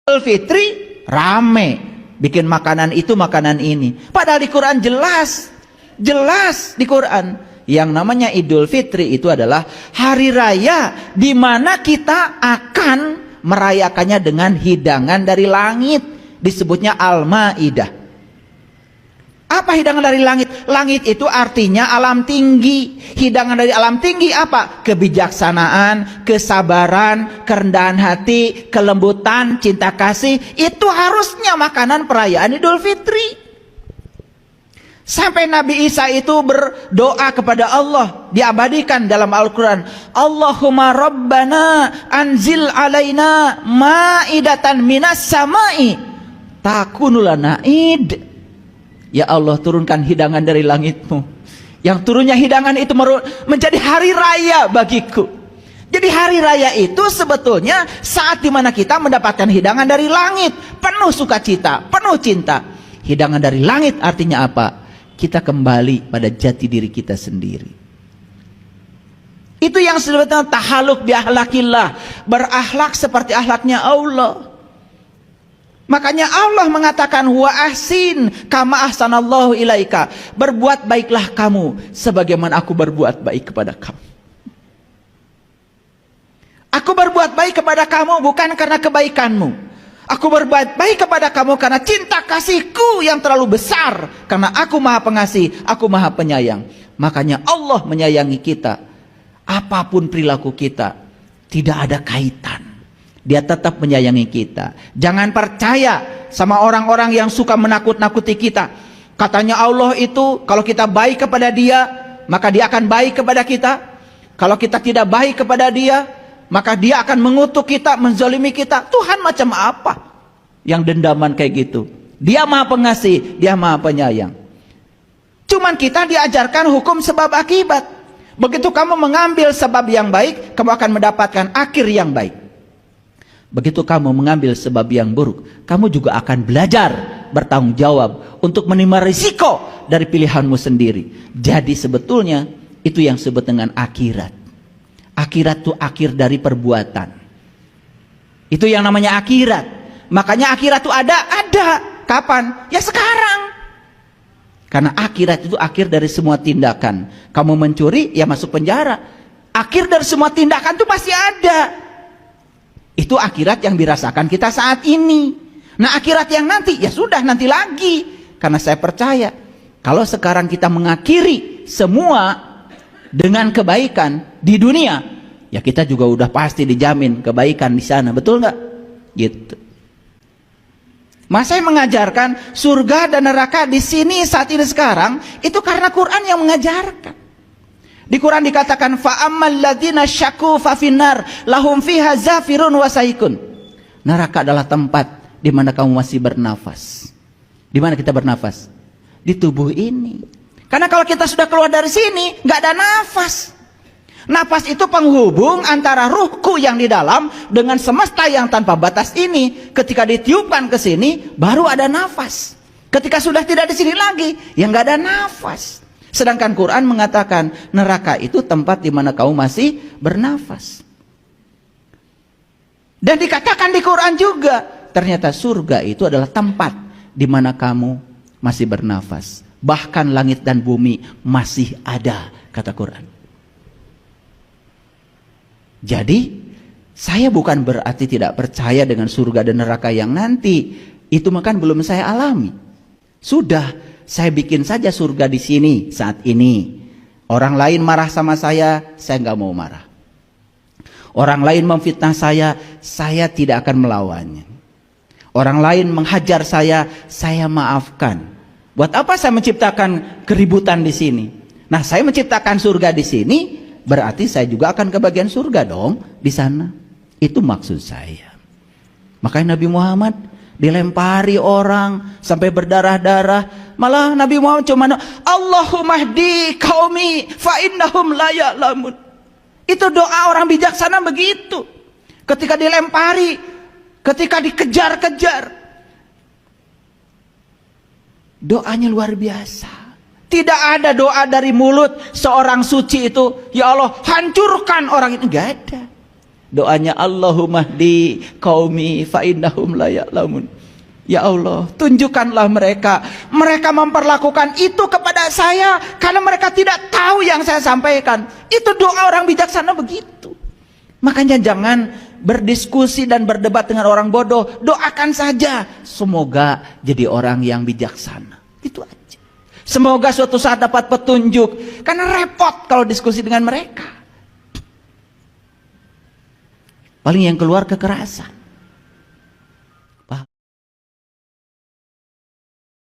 Idul Fitri rame bikin makanan itu makanan ini. Padahal di Quran jelas di Quran yang namanya Idul Fitri itu adalah hari raya di mana kita akan merayakannya dengan hidangan dari langit, disebutnya Al-Maidah. Apa hidangan dari langit? Langit itu artinya alam tinggi. Hidangan dari alam tinggi apa? Kebijaksanaan, kesabaran, kerendahan hati, kelembutan, cinta kasih. Itu harusnya makanan perayaan Idul Fitri. Sampai Nabi Isa itu berdoa kepada Allah, diabadikan dalam Al-Quran. Allahumma rabbana anzil alaina ma'idatan minas samai takunu lana id. Ya Allah, turunkan hidangan dari langitmu. Yang turunnya hidangan itu menjadi hari raya bagiku. Jadi hari raya itu sebetulnya saat dimana kita mendapatkan hidangan dari langit, penuh sukacita, penuh cinta. Hidangan dari langit artinya apa? Kita kembali pada jati diri kita sendiri. Itu yang sebetulnya tahaluk bi akhlakillah, berakhlak seperti akhlaknya Allah. Makanya Allah mengatakan wa ahsin kama ahsanallahu ilaika. Berbuat baiklah kamu sebagaimana aku berbuat baik kepada kamu. Aku berbuat baik kepada kamu bukan karena kebaikanmu. Aku berbuat baik kepada kamu karena cinta kasihku yang terlalu besar. Karena aku maha pengasih, aku maha penyayang. Makanya Allah menyayangi kita. Apapun perilaku kita, tidak ada kaitan. Dia tetap menyayangi kita. Jangan percaya sama orang-orang yang suka menakut-nakuti kita. Katanya Allah itu kalau kita baik kepada dia, maka dia akan baik kepada kita. Kalau kita tidak baik kepada dia, maka dia akan mengutuk kita, menzalimi kita. Tuhan macam apa yang dendaman kayak gitu? Dia maha pengasih, dia maha penyayang. Cuman kita diajarkan hukum sebab akibat. Begitu kamu mengambil sebab yang baik, kamu akan mendapatkan akhir yang baik. Begitu kamu mengambil sebab yang buruk, kamu juga akan belajar bertanggung jawab untuk menerima risiko dari pilihanmu sendiri. Jadi sebetulnya itu yang disebut dengan akhirat. Akhirat itu akhir dari perbuatan. Itu yang namanya akhirat. Makanya akhirat itu ada. Kapan? Ya sekarang. Karena akhirat itu akhir dari semua tindakan. Kamu mencuri, ya masuk penjara. Akhir dari semua tindakan itu pasti ada. Itu akhirat yang dirasakan kita saat ini. Nah akhirat yang nanti, ya sudah nanti lagi. Karena saya percaya, kalau sekarang kita mengakhiri semua dengan kebaikan di dunia, ya kita juga udah pasti dijamin kebaikan di sana, betul nggak? Gitu. Mas saya mengajarkan surga dan neraka di sini saat ini sekarang itu karena Quran yang mengajarkan. Di Quran dikatakan fa'ammal ladzina syaku fa finnar lahum fiha zafirun wa saikun. Neraka adalah tempat di mana kamu masih bernafas. Di mana kita bernafas? Di tubuh ini. Karena kalau kita sudah keluar dari sini, nggak ada nafas. Nafas itu penghubung antara ruhku yang di dalam dengan semesta yang tanpa batas ini. Ketika ditiupkan ke sini, baru ada nafas. Ketika sudah tidak di sini lagi, ya nggak ada nafas. Sedangkan Quran mengatakan neraka itu tempat di mana kamu masih bernafas. Dan dikatakan di Quran juga ternyata surga itu adalah tempat di mana kamu masih bernafas. Bahkan langit dan bumi masih ada, kata Quran. Jadi saya bukan berarti tidak percaya dengan surga dan neraka yang nanti. Itu makan belum saya alami. Sudah. Saya bikin saja surga di sini saat ini. Orang lain marah sama saya nggak mau marah. Orang lain memfitnah saya tidak akan melawannya. Orang lain menghajar saya maafkan. Buat apa saya menciptakan keributan di sini? Nah, saya menciptakan surga di sini, berarti saya juga akan kebagian surga dong di sana. Itu maksud saya. Makanya Nabi Muhammad dilempari orang sampai berdarah-darah. Malah Nabi Muhammad cuma Allahumma hdi qaumi fa innahum la ya'lamun. Itu doa orang bijaksana begitu. Ketika dilempari, ketika dikejar-kejar, doanya luar biasa. Tidak ada doa dari mulut seorang suci itu, ya Allah hancurkan orang itu, enggak ada. Doanya Allahumma hdi qaumi fa innahum la ya'lamun. Ya Allah, tunjukkanlah mereka. Mereka memperlakukan itu kepada saya karena mereka tidak tahu yang saya sampaikan. Itu doa orang bijaksana begitu. Makanya jangan berdiskusi dan berdebat dengan orang bodoh. Doakan saja, semoga jadi orang yang bijaksana. Itu aja. Semoga suatu saat dapat petunjuk. Karena repot kalau diskusi dengan mereka. Paling yang keluar kekerasan.